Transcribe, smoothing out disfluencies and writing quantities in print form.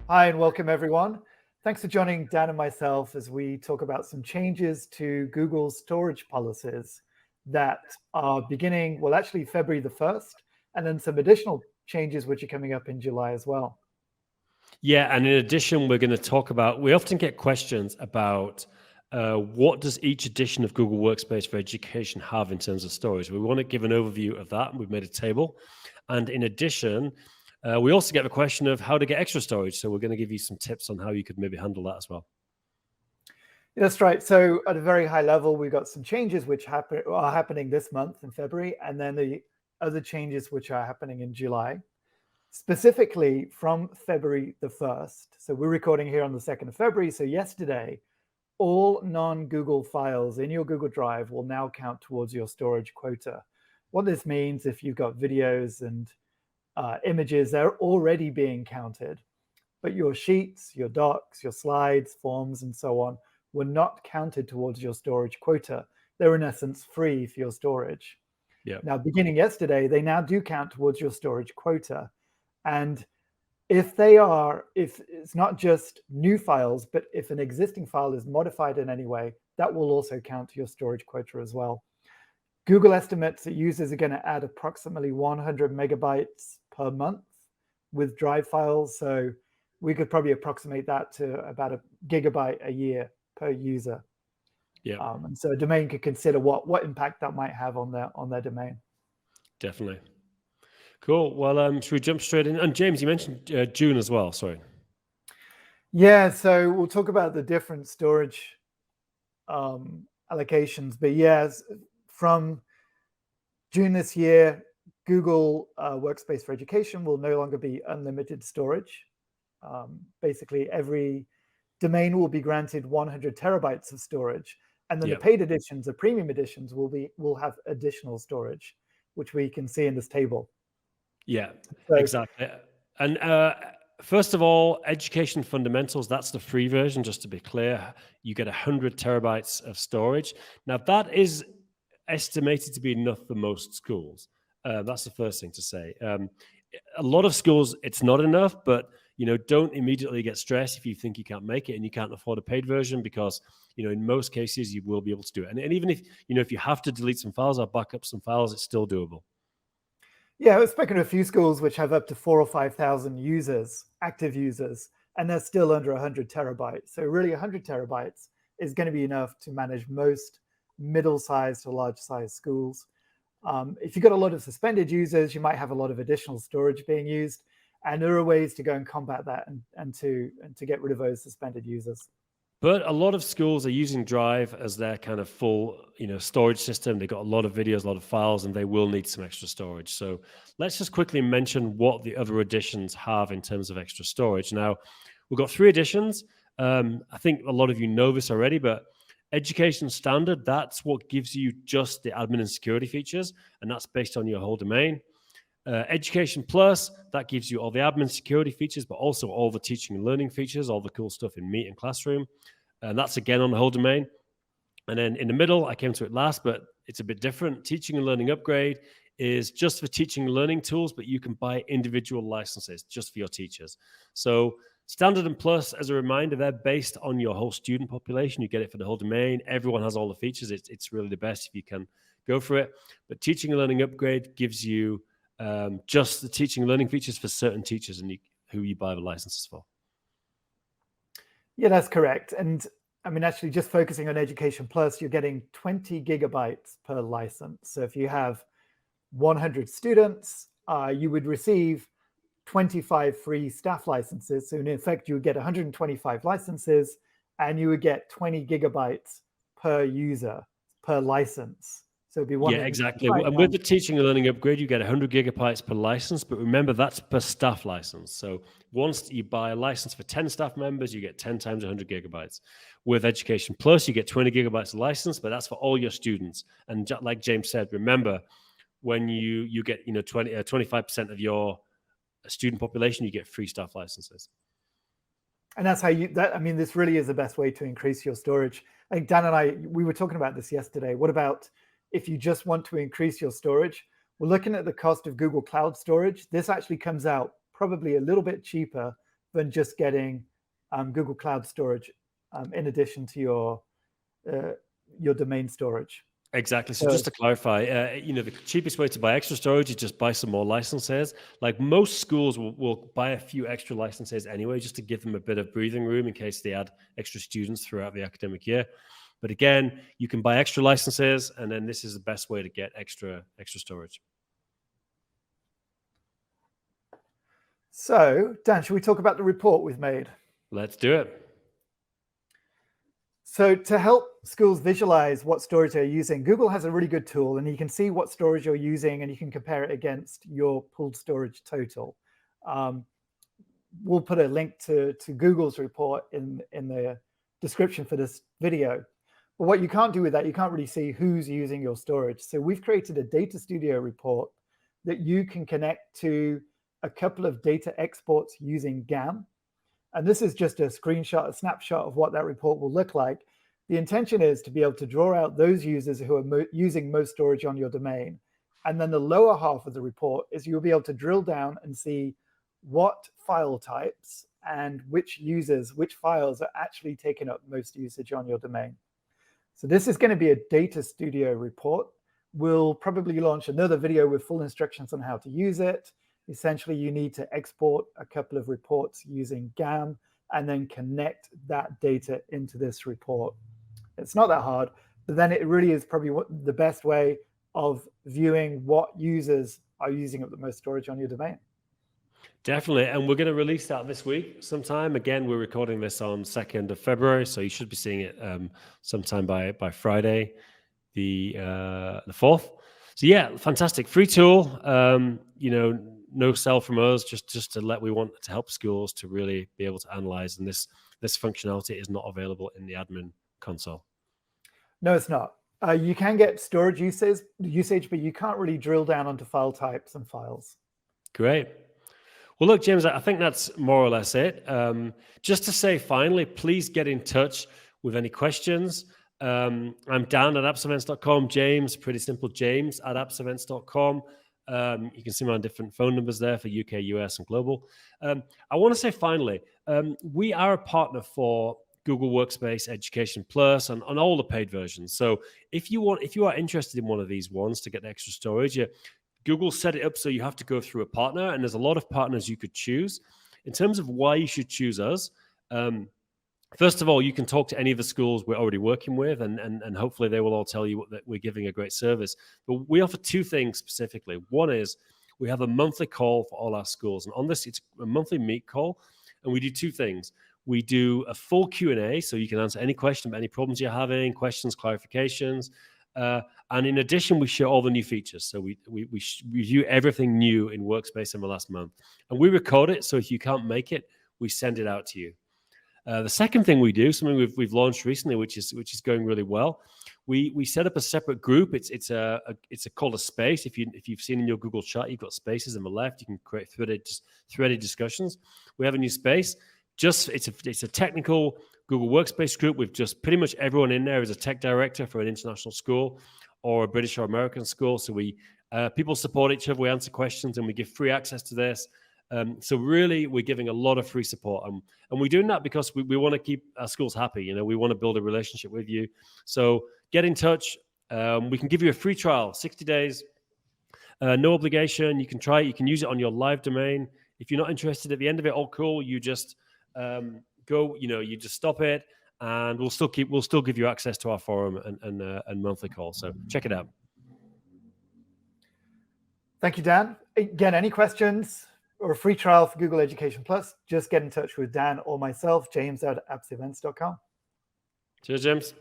Hi and welcome everyone. Thanks for joining Dan and myself as we talk about some changes to Google's storage policies that are beginning, well, actually February the 1st, and then some additional changes which are coming up in July as well. Yeah, and in addition, we're going to talk about, we often get questions about what does each edition of Google Workspace for Education have in terms of storage. We want to give an overview of that, and we've made a table. And in addition, we also get the question of how to get extra storage. So we're going to give you some tips on how you could maybe handle that as well. That's right. So at a very high level, we've got some changes which are happening this month in February, and then the other changes which are happening in July. Specifically from February the 1st. So we're recording here on the 2nd of February. So yesterday, all non-Google files in your Google Drive will now count towards your storage quota. What this means, if you've got videos and images, they're already being counted. But your sheets, your docs, your slides, forms, and so on were not counted towards your storage quota. They're in essence free for your storage. Yeah. Now, beginning yesterday, they now do count towards your storage quota. And if it's not just new files, but if an existing file is modified in any way, that will also count to your storage quota as well. Google estimates that users are going to add approximately 100 megabytes per month with Drive files. So we could probably approximate that to about a gigabyte a year per user. Yeah. And so a domain could consider what impact that might have on their domain. Definitely. Cool. Well, should we jump straight in? And James, you mentioned June as well. Sorry. Yeah, so we'll talk about the different storage allocations. But yes, from June this year, Google Workspace for Education will no longer be unlimited storage. Basically, every domain will be granted 100 terabytes of storage. And then the paid editions, the premium editions, will have additional storage, which we can see in this table. Yeah, exactly. And first of all, Education Fundamentals, that's the free version, just to be clear. You get 100 terabytes of storage. Now, that is estimated to be enough for most schools. That's the first thing to say. A lot of schools, it's not enough, but don't immediately get stressed if you think you can't make it and you can't afford a paid version, because in most cases you will be able to do it. And even if if you have to delete some files or back up some files, it's still doable. Yeah, I've spoken to a few schools which have up to 4,000 or 5,000 users, active users, and they're still under 100 terabytes. So really 100 terabytes is going to be enough to manage most middle-sized to large-sized schools. If you've got a lot of suspended users, you might have a lot of additional storage being used. And there are ways to go and combat that and to get rid of those suspended users. But a lot of schools are using Drive as their kind of full, storage system. They've got a lot of videos, a lot of files, and they will need some extra storage. So let's just quickly mention what the other editions have in terms of extra storage. Now, we've got 3 editions. I think a lot of you know this already, but Education Standard, that's what gives you just the admin and security features, and that's based on your whole domain. Education Plus, that gives you all the admin security features, but also all the teaching and learning features, all the cool stuff in Meet and Classroom. And that's again on the whole domain. And then in the middle, I came to it last, but it's a bit different. Teaching and Learning Upgrade is just for teaching and learning tools, but you can buy individual licenses just for your teachers. So Standard and Plus, as a reminder, they're based on your whole student population. You get it for the whole domain. Everyone has all the features. It's really the best if you can go for it. But Teaching and Learning Upgrade gives you just the teaching and learning features for certain teachers and who you buy the licenses for. Yeah, that's correct. And I mean, actually, just focusing on Education Plus, you're getting 20 gigabytes per license. So if you have 100 students, you would receive 25 free staff licenses. So in effect, you would get 125 licenses, and you would get 20 gigabytes per user per license. So it'd be one. Yeah, exactly. And with the Teaching and Learning Upgrade, you get 100 gigabytes per license, but remember, that's per staff license. So once you buy a license for 10 staff members, you get 10 times 100 gigabytes. With Education Plus, you get 20 gigabytes of license, but that's for all your students. And like James said, remember, when you get 25% of your student population, you get free staff licenses. And that's how this really is the best way to increase your storage. I think Dan and I, we were talking about this yesterday. What about if you just want to increase your storage? We're looking at the cost of Google Cloud Storage. This actually comes out probably a little bit cheaper than just getting Google Cloud Storage in addition to your domain storage. Exactly. So just to clarify, the cheapest way to buy extra storage is just buy some more licenses. Like most schools will buy a few extra licenses anyway, just to give them a bit of breathing room in case they add extra students throughout the academic year. But again, you can buy extra licenses, and then this is the best way to get extra storage. So, Dan, should we talk about the report we've made? Let's do it. So to help schools visualize what storage they're using, Google has a really good tool, and you can see what storage you're using, and you can compare it against your pooled storage total. We'll put a link to Google's report in the description for this video. But what you can't do with that, you can't really see who's using your storage. So we've created a Data Studio report that you can connect to a couple of data exports using GAM. And this is just a screenshot, a snapshot of what that report will look like. The intention is to be able to draw out those users who are using most storage on your domain. And then the lower half of the report is you'll be able to drill down and see what file types and which users, which files are actually taking up most usage on your domain. So this is going to be a Data Studio report. We'll probably launch another video with full instructions on how to use it. Essentially, you need to export a couple of reports using GAM and then connect that data into this report. It's not that hard, but then it really is probably the best way of viewing what users are using up the most storage on your domain. Definitely, and we're going to release that this week sometime. Again, we're recording this on 2nd of February, so you should be seeing it sometime by Friday, the 4th. So yeah, fantastic free tool. No sell from us. Just we want to help schools to really be able to analyze, and this functionality is not available in the admin console. No, it's not. You can get storage usage, but you can't really drill down onto file types and files. Great. Well, look, James, I think that's more or less it. Just to say, finally, please get in touch with any questions. I'm Dan at appsevents.com. James, pretty simple, James at appsevents.com. You can see my different phone numbers there for UK, US, and global. I want to say finally, we are a partner for Google Workspace Education Plus and on all the paid versions. So if you are interested in one of these ones to get extra storage, Google set it up so you have to go through a partner, and there's a lot of partners you could choose. In terms of why you should choose us, first of all, you can talk to any of the schools we're already working with, and hopefully they will all tell you that we're giving a great service. But we offer two things specifically. One is we have a monthly call for all our schools, and on this, it's a monthly meet call, and we do two things. We do a full Q&A, so you can answer any question about any problems you're having, questions, clarifications. And in addition, we share all the new features. So we review everything new in Workspace in the last month. And we record it, so if you can't make it, we send it out to you. The second thing we do, something we've launched recently, which is going really well, we set up a separate group. It's called a space. If you've seen in your Google chat, you've got spaces on the left. You can create threaded discussions. We have a new space. It's a technical Google Workspace group with just pretty much everyone in there is a tech director for an international school or a British or American school. So people support each other. We answer questions and we give free access to this. So really, we're giving a lot of free support, and we're doing that because we want to keep our schools happy. We want to build a relationship with you. So get in touch. We can give you a free trial, 60 days, no obligation. You can try it. You can use it on your live domain. If you're not interested at the end of it, all cool. You just go. You just stop it, and we'll still give you access to our forum and monthly call. So check it out. Thank you, Dan. Again, any questions or a free trial for Google Education Plus, just get in touch with Dan or myself, James at appsevents.com. Cheers, James.